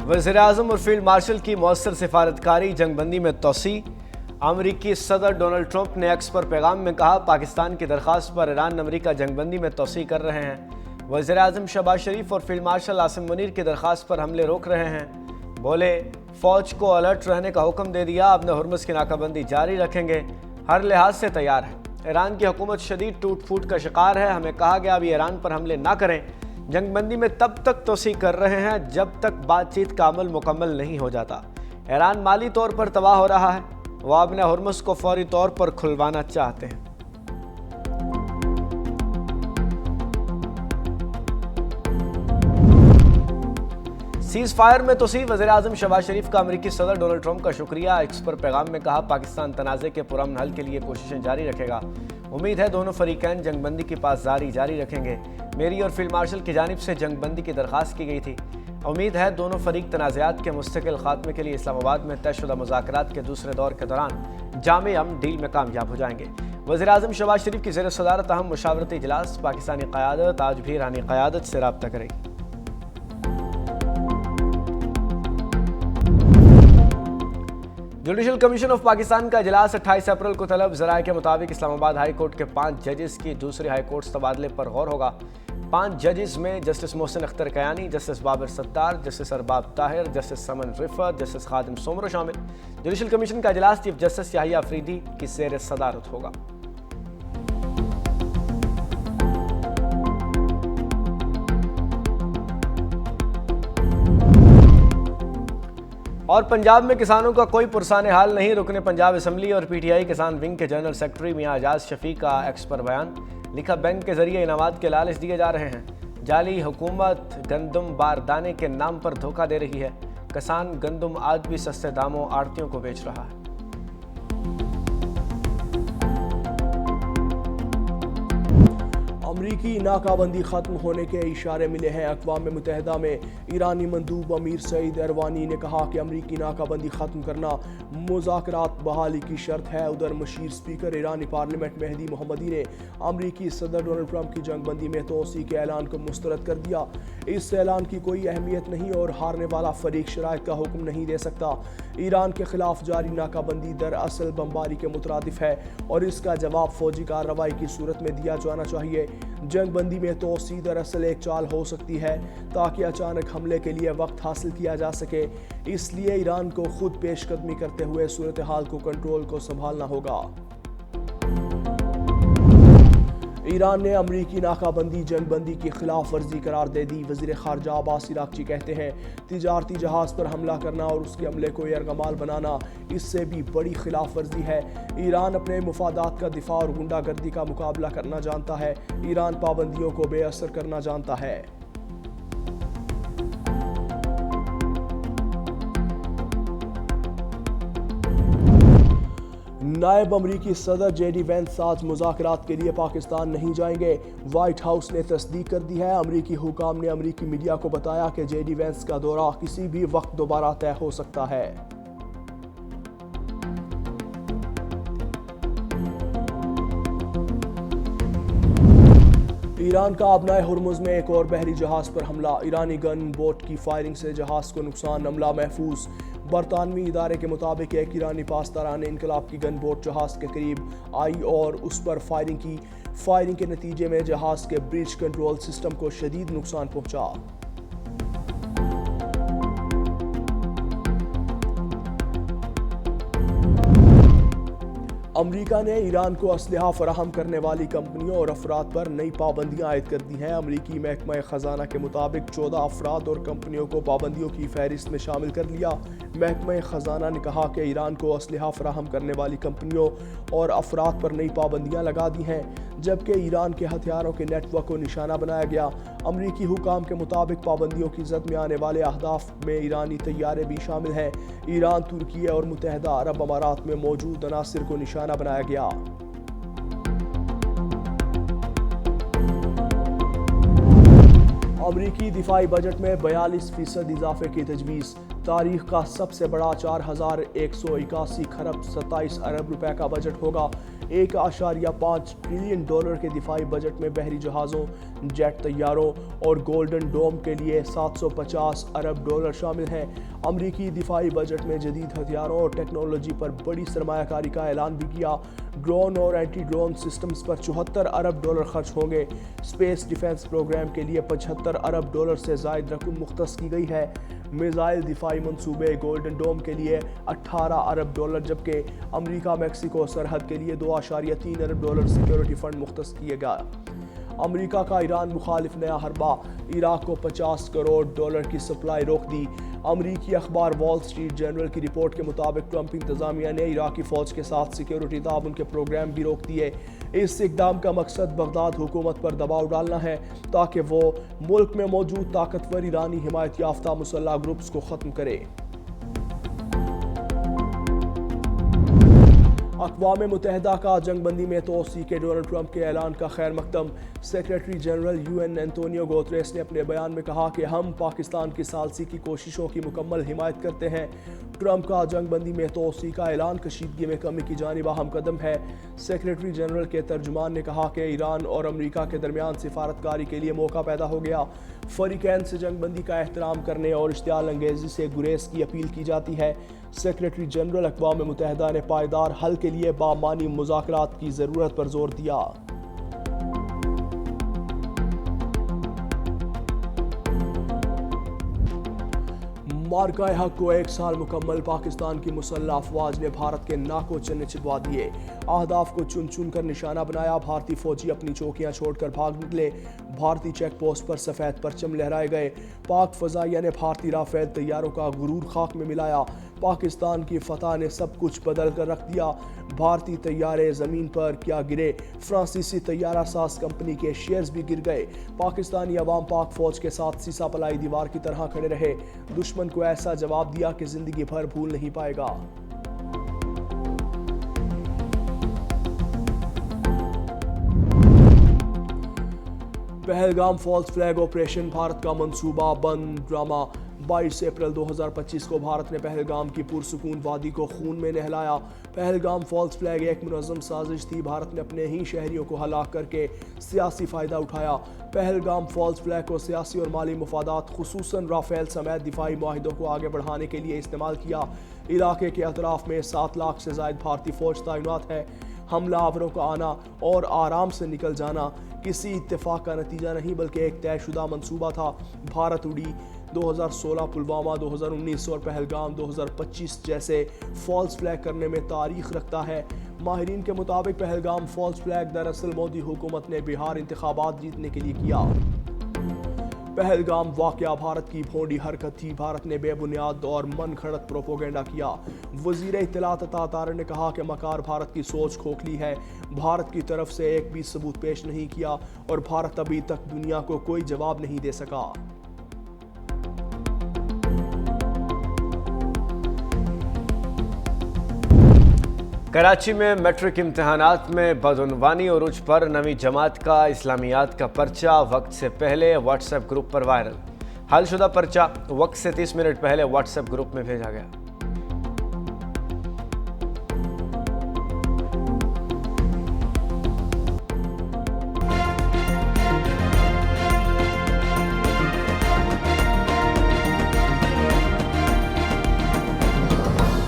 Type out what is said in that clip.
वज़ीर-ए-आज़म और field marshal की मौसर सिफारतकारी, जंग बंदी में तोसी। अमरीकी सदर डोनाल्ड ट्रंप ने एक्स पर पैगाम में कहा, पाकिस्तान की दरख्वास्त पर ईरान अमरीका जंग बंदी में तोसी कर रहे हैं। वज़ीर-ए-आज़म शहबाज शरीफ और फील्ड मार्शल आसिम मुनीर की दरख्वास्त पर हमले रोक रहे हैं। बोले, फ़ौज को अलर्ट रहने का हुक्म दे दिया, अब न हुर्मुज़ की नाकाबंदी जारी रखेंगे, हर लिहाज से तैयार है। ईरान की हुकूमत शदीद टूट फूट का शिकार है, हमें कहा गया अभी ईरान पर हमले ना करें। जंग बंदी में तब तक तोसी कर रहे हैं जब तक बातचीत का अमल मुकम्मल नहीं हो जाता। ईरान माली तौर पर तबाह हो रहा है, वह अपने हुर्मुज़ को फौरी तौर पर खुलवाना चाहते हैं। सीज़ फायर में तोसी। वज़ीर-ए-आज़म शहबाज शरीफ का अमरीकी सदर डोनाल्ड ट्रंप का शुक्रिया। एक्स पर पैगाम में कहा, पाकिस्तान तनाज़े के पुरअमन हल के लिए कोशिशें जारी रखेगा। उम्मीद है दोनों फरीकैन जंग बंदी की पासदारी जारी रखेंगे। मेरी और फील्ड मार्शल की जानिब से जंग बंदी की दरख्वास्त की गई थी। उम्मीद है दोनों फरीक तनाज़ात के मुस्तकिल खात्मे के लिए इस्लामाबाद में तयशुदा मुज़ाकरात के दूसरे दौर के दौरान जामे अमन डील में कामयाब हो जाएंगे। वज़ीर-ए-आज़म शहबाज शरीफ की ज़ेर सदारत अहम मुशावरती इजलास। पाकिस्तानी क़यादत आज भी ईरानी क़यादत से रब्ता करेगी। जुडिशल कमीशन ऑफ पाकिस्तान का इजलास 28 अप्रैल को तलब। ज़राए के मुताबिक इस्लामाबाद हाई कोर्ट के 5 जजेस की दूसरे हाई कोर्ट तबादले पर गौर होगा। 5 जजेस में justice Mohsin Akhtar Kayani, justice Babar Sattar, justice Arbab Tahir, justice Saman Rifat, justice Khadim Soomro शामिल। जुडिशल कमीशन का इजलास चीफ जस्टिस याहिया अफरीदी की ज़ेर सदारत होगा। और पंजाब में किसानों का कोई पुरसाने हाल नहीं। रुकने पंजाब असम्बली और पीटीआई किसान विंग के जनरल सेक्रेटरी मियां एजाज शफीक का एक्स पर बयान। लिखा, बैंक के जरिए इनामात के लालच दिए जा रहे हैं। जाली हुकूमत गंदम बारदाने के नाम पर धोखा दे रही है। किसान गंदम आज भी सस्ते दामों आड़तियों को बेच रहा है। अमरीकी नाकाबंदी ख़त्म होने के इशारे मिले हैं। अक़वाम मुत्तहिदा में ईरानी मंदूब अमीर सईद अरवानी ने कहा कि अमरीकी नाकाबंदी ख़त्म करना मुज़ाकरात बहाली की शर्त है। उधर मशीर स्पीकर ईरानी पार्लियामेंट मेहदी मोहम्मदी ने अमरीकी सदर डोनाल्ड ट्रंप की जंग बंदी में तोसी के ऐलान को मुस्तरद कर दिया। इस ऐलान की कोई अहमियत नहीं और हारने वाला फरीक शराइत का हुक्म नहीं दे सकता। ईरान के खिलाफ जारी नाकाबंदी दरअसल बमबारी के मुतरादिफ है और इसका जवाब फौजी कार्रवाई की सूरत में दिया जाना चाहिए। जंग बंदी में तोसी दरअसल एक चाल हो सकती है ताकि अचानक हमले के लिए वक्त हासिल किया जा सके। इसलिए ईरान को खुद पेशकदमी करते हुए सूरत हाल को कंट्रोल को संभालना होगा। ईरान ने अमरीकी नाकाबंदी जंग बंदी की खिलाफ वर्जी करार दे दी। वज़ीर ख़ारजा अब्बास इराक़ची कहते हैं, तिजारती जहाज़ पर हमला करना और उसके हमले को यरगमाल बनाना इससे भी बड़ी खिलाफ वर्जी है। ईरान अपने मुफादात का दिफा और गुंडागर्दी का मुकाबला करना जानता है। ईरान पाबंदियों को बेअसर करना जानता है। नायब अमरीकी सदर जेडी वेंस आज मुज़ाकरात के लिए पाकिस्तान नहीं जाएंगे। व्हाइट हाउस ने तस्दीक कर दी है। अमरीकी हुकाम ने अमरीकी मीडिया को बताया कि जेडी वेंस का दौरा किसी भी वक्त दोबारा तय हो सकता है। ईरान का अपनाए हुर्मुज़ में एक और बहरी जहाज़ पर हमला। ईरानी गन बोट की फायरिंग से जहाज़ को नुकसान, अमला महफूज। बरतानवी इदारे के मुताबिक एक ईरानी पासदारान इनकलाब की गन बोट जहाज़ के करीब आई और उस पर फायरिंग की। फायरिंग के नतीजे में जहाज़ के ब्रिज कंट्रोल सिस्टम को शदीद नुकसान पहुंचा। अमरीका ने ईरान को असलहा फराहम करने वाली कंपनियों और अफराद पर नई पाबंदियां आयद कर दी हैं। अमरीकी महकमा खजाना के मुताबिक 14 अफराद और कंपनियों को पाबंदियों की फहरिस्त में शामिल कर लिया। महकमा खजाना ने कहा कि ईरान को असलहा फराहम करने वाली कंपनियों और अफराद पर नई पाबंदियां लगा दी हैं, जबकि ईरान के हथियारों के नेटवर्क को निशाना बनाया गया। अमरीकी हुकाम के मुताबिक पाबंदियों की जद में आने वाले अहदाफ में ईरानी तैयारे भी शामिल हैं। ईरान, तुर्की और मुत्तहिदा अरब अमारात में मौजूद अनासिर को निशाना बनाया गया। अमरीकी दिफाई बजट में 42% इजाफे की तजवीज़। تاریخ کا سب سے بڑا 4181 خرب 27 ارب روپے کا بجٹ ہوگا۔ 1.5 ٹریلین ڈالر کے دفاعی بجٹ میں بحری جہازوں، جیٹ طیاروں اور گولڈن ڈوم کے لیے 750 ارب ڈالر شامل ہیں۔ امریکی دفاعی بجٹ میں جدید ہتھیاروں اور ٹیکنالوجی پر بڑی سرمایہ کاری کا اعلان بھی کیا۔ ڈرون اور اینٹی ڈرون سسٹمز پر 74 ارب ڈالر خرچ ہوں گے۔ اسپیس ڈیفنس پروگرام کے لیے 75 ارب ڈالر سے زائد رقم مختص کی گئی ہے۔ میزائل دفاعی منصوبے گولڈن ڈوم کے لیے 18 ارب ڈالر، جبکہ امریکہ میکسیکو سرحد کے لیے 2.3 ارب ڈالر سیکیورٹی فنڈ مختص کیے گئے۔ امریکہ کا ایران مخالف نیا حربہ، عراق کو 50 کروڑ ڈالر کی سپلائی روک دی۔ امریکی اخبار وال سٹریٹ جرنل کی رپورٹ کے مطابق ٹرمپ انتظامیہ نے عراقی فوج کے ساتھ سیکیورٹی تعاون کے پروگرام بھی روک دیے۔ اس اقدام کا مقصد بغداد حکومت پر دباؤ ڈالنا ہے تاکہ وہ ملک میں موجود طاقتور ایرانی حمایت یافتہ مسلح گروپس کو ختم کرے۔ اقوام متحدہ کا جنگ بندی میں توسیع کے ڈونلڈ ٹرمپ کے اعلان کا خیر مقدم۔ Secretary general UN Antonio Guterres نے اپنے بیان میں کہا کہ ہم پاکستان کی ثالثی کی کوششوں کی مکمل حمایت کرتے ہیں۔ ٹرمپ کا جنگ بندی میں توسیع کا اعلان کشیدگی میں کمی کی جانب اہم قدم ہے۔ سیکریٹری جنرل کے ترجمان نے کہا کہ ایران اور امریکہ کے درمیان سفارتکاری کے لیے موقع پیدا ہو گیا۔ فریقین سے جنگ بندی کا احترام کرنے اور اشتعال انگیزی سے گریز کی اپیل کی جاتی ہے۔ سیکریٹری جنرل اقوام متحدہ نے پائیدار حل کے لیے بامعنی مذاکرات کی ضرورت پر زور دیا۔ مارکہ حق کو 1 سال مکمل، پاکستان کی مسلح افواج نے بھارت کے ناکوں چنے چبوا دیے، اہداف کو چن چن کر نشانہ بنایا۔ بھارتی فوجی اپنی چوکیاں چھوڑ کر بھاگ نکلے، بھارتی چیک پوسٹ پر سفید پرچم لہرائے گئے۔ پاک فضائیہ نے بھارتی رافیل طیاروں کا غرور خاک میں ملایا۔ پاکستان کی فتح نے سب کچھ بدل کر رکھ دیا، بھارتی طیارے زمین پر کیا گرے، فرانسیسی طیارہ ساز کمپنی کے شیئرز بھی گر گئے۔ پاکستانی عوام پاک فوج کے ساتھ سیسا پلائی دیوار کی طرح کھڑے رہے، دشمن کو ایسا جواب دیا کہ زندگی بھر بھول نہیں پائے گا۔ Pahalgam false flag operation, Bharat کا منصوبہ بند ڈرامہ۔ 22 اپریل 2025 کو بھارت نے پہلگام کی پرسکون وادی کو خون میں نہلایا۔ پہلگام فالس فلیگ ایک منظم سازش تھی، بھارت نے اپنے ہی شہریوں کو ہلاک کر کے سیاسی فائدہ اٹھایا۔ پہلگام فالس فلیگ کو سیاسی اور مالی مفادات، خصوصاً رافیل سمیت دفاعی معاہدوں کو آگے بڑھانے کے لیے استعمال کیا۔ علاقے کے اطراف میں 7 لاکھ سے زائد بھارتی فوج تعینات ہے۔ حملہ آوروں کا آنا اور آرام سے نکل جانا کسی اتفاق کا نتیجہ نہیں بلکہ ایک طے شدہ منصوبہ تھا۔ بھارت اڑی 2016 پلوامہ، 2019 اور پہلگام 2025 جیسے فالس فلیگ کرنے میں تاریخ رکھتا ہے۔ ماہرین کے مطابق پہلگام فالس فلیگ دراصل مودی حکومت نے بہار انتخابات جیتنے کے لیے کیا۔ پہلگام واقعہ بھارت کی بھونڈی حرکت تھی، بھارت نے بے بنیاد اور من گھڑت پروپیگنڈا کیا۔ وزیر اطلاعات عطا طاہر نے کہا کہ مکار بھارت کی سوچ کھوکھلی ہے، بھارت کی طرف سے ایک بھی ثبوت پیش نہیں کیا اور بھارت ابھی تک دنیا کو کوئی جواب نہیں دے سکا۔ کراچی میں میٹرک امتحانات میں بدعنوانی عروج پر 9ویں جماعت کا اسلامیات کا پرچہ وقت سے پہلے واٹس ایپ گروپ پر وائرل۔ حل شدہ پرچہ وقت سے 30 منٹ پہلے واٹس ایپ گروپ میں بھیجا گیا۔